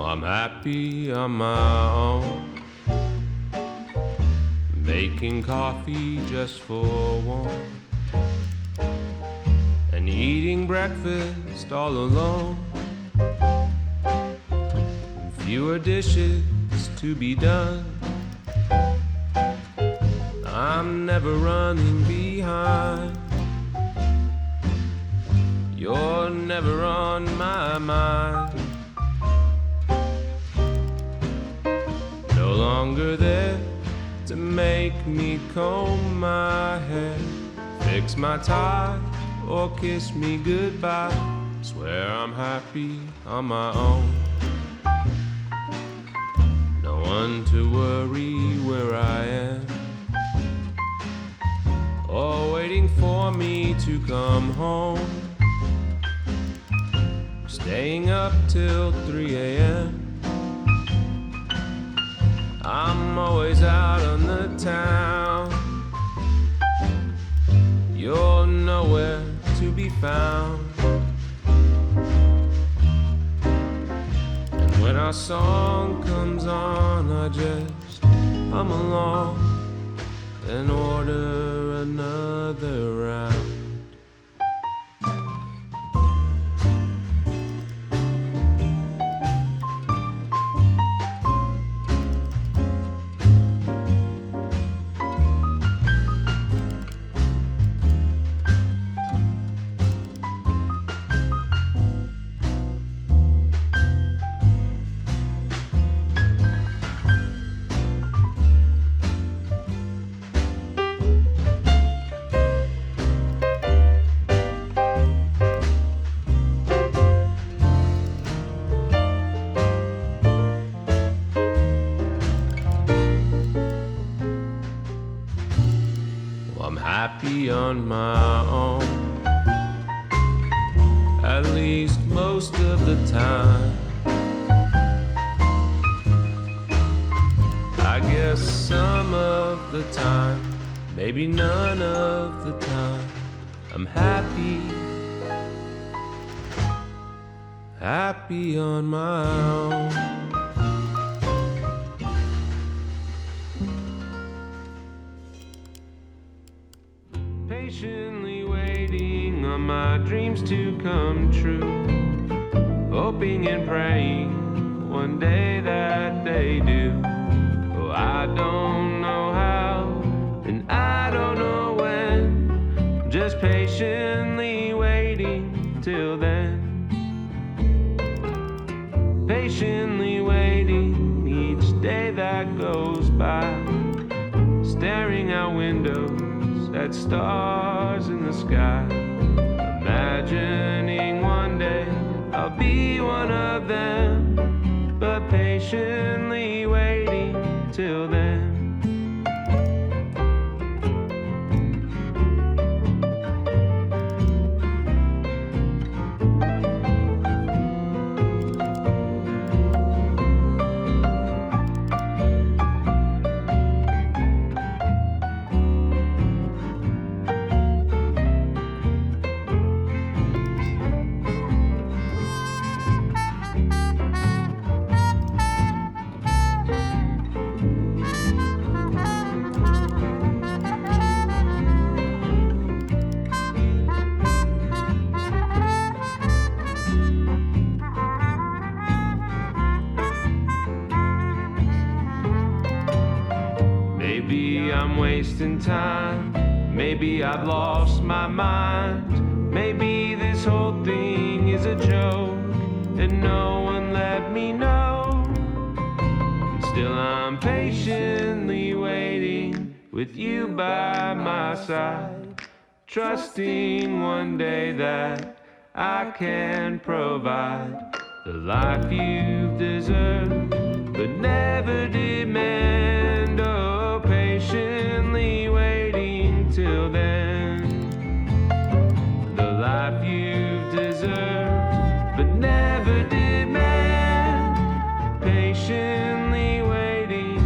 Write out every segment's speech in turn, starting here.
I'm happy on my own, making coffee just for one, and eating breakfast all alone. Fewer dishes to be done. I'm never running behind. You're never on my mind. No longer there to make me comb my hair, fix my tie, or kiss me goodbye. Swear I'm happy on my own. No one to worry where I am, or waiting for me to come home. Staying up till 3 a.m. I'm always out on the town. You're nowhere to be found. And when our song comes on, I just hum along and order another round. Happy on my own, at least most of the time. I guess some of the time, maybe none of the time, I'm happy, happy on my own. Patiently waiting on my dreams to come true, hoping and praying one day that they do. Oh, I don't know how, and I don't know when, just patiently waiting till then. Patiently waiting each day that goes by, staring out windows at stars in the sky, imagining one day I'll be one of them, but patiently waiting till then. Wasting time, maybe I've lost my mind, maybe this whole thing is a joke and no one let me know. And still I'm patiently waiting with you by my side, trusting one day that I can provide the life you've deserved but never demand. Oh, patiently waiting till then, the life you've deserved but never demand. Patiently waiting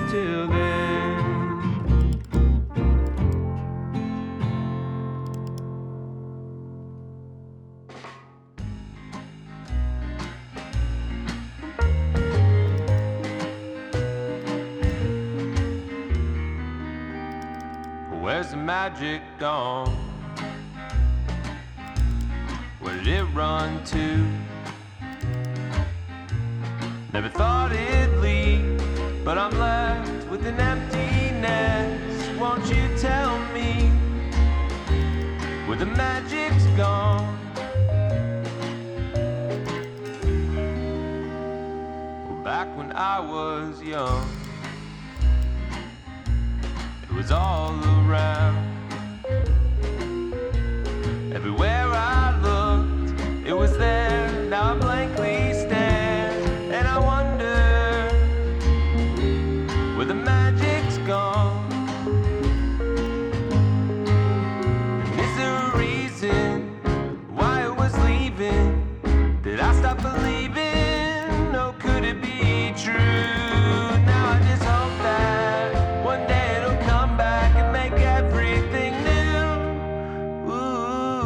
till then. Where's the magic gone? Where did it run to? Never thought it'd leave, but I'm left with an emptiness. Won't you tell me where the magic's gone? Well, back when I was young, it was all around. Everywhere I looked, it was there. Now I blankly stare, and I wonder where the magic's gone. And is there a reason why it was leaving? Did I stop believing? Or could it be true? Now I just hope that one day it'll come back and make everything new. Ooh.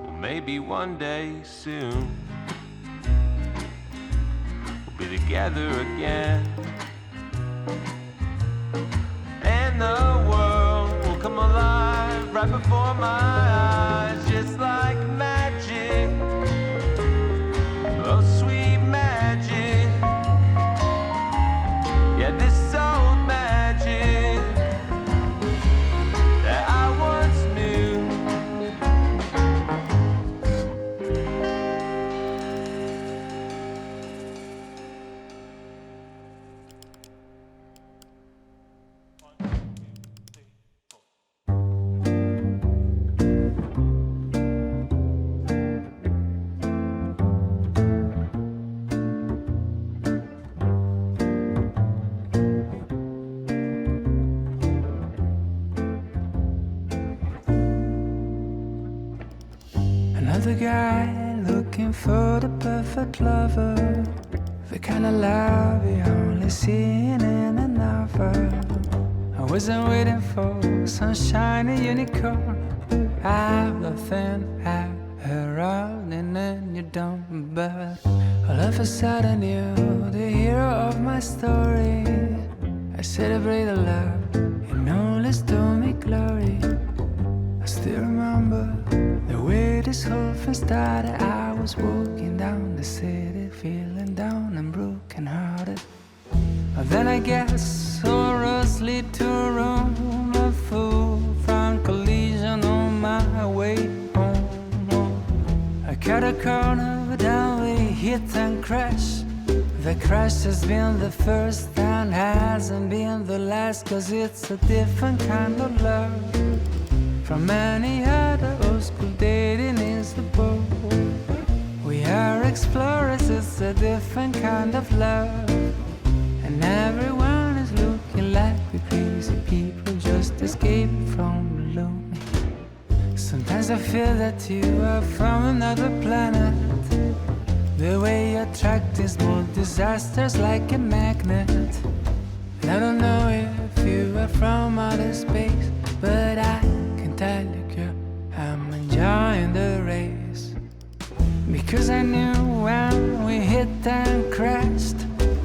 Well, maybe one day soon we'll be together again, and the world will come alive right before my eyes, just like magic. Oh, sweet magic. Yeah, this old magic that I once knew. Another guy looking for the perfect lover, the kind of love you only see in a novel. I wasn't waiting for some shiny unicorn out of thin air, around and then you don't. But all of a sudden you're the hero of my story. I celebrate the love and only stole me glory. I still remember the way this whole thing started. I was walking down the city, feeling down and broken hearted. But then I guess all roads lead to a room, a full front collision on my way home. I cut a corner, but then we hit and crash. The crash has been the first and hasn't been the last, 'cause it's a different kind of love from any other old school dating is the boat. We are explorers, it's a different kind of love. And everyone is looking like we're crazy people just escaping from alone. Sometimes I feel that you are from another planet. The way you attract these small disasters like a magnet. And I don't know if you are from outer space, but I can tell you, girl, I'm enjoying the race. Because I knew when we hit and crashed,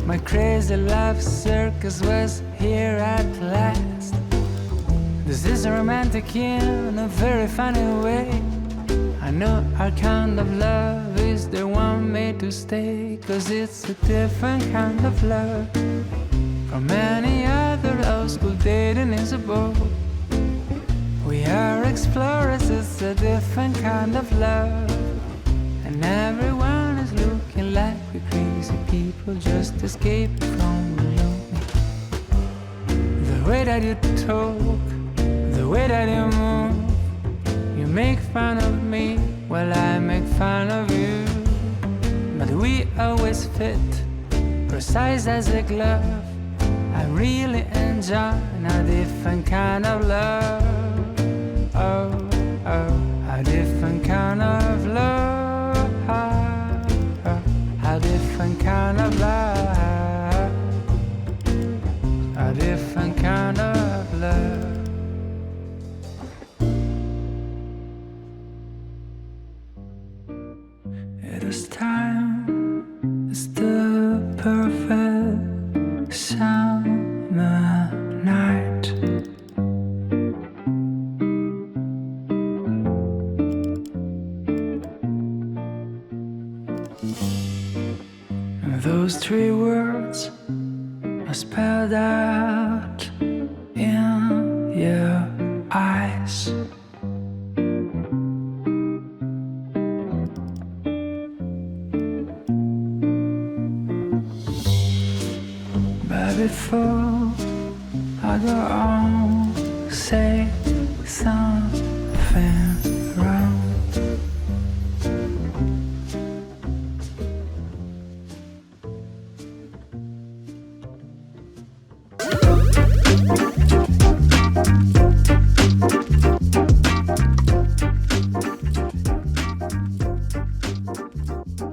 my crazy love circus was here at last. This is romantic in a very funny way. I know our kind of love is the one made to stay, 'cause it's a different kind of love from any other old school dating is a boat. We are explorers, it's a different kind of love. And everyone is looking like we're crazy people just escaping from the lonely. The way that you talk, the way that you move, you make fun of me while I make fun of you. But we always fit, precise as a glove. I really enjoy a different kind of love. Oh, oh, a different kind of love. A different kind of love. perfect summer night. Those three words are spelled out in your eyes. But before I go on,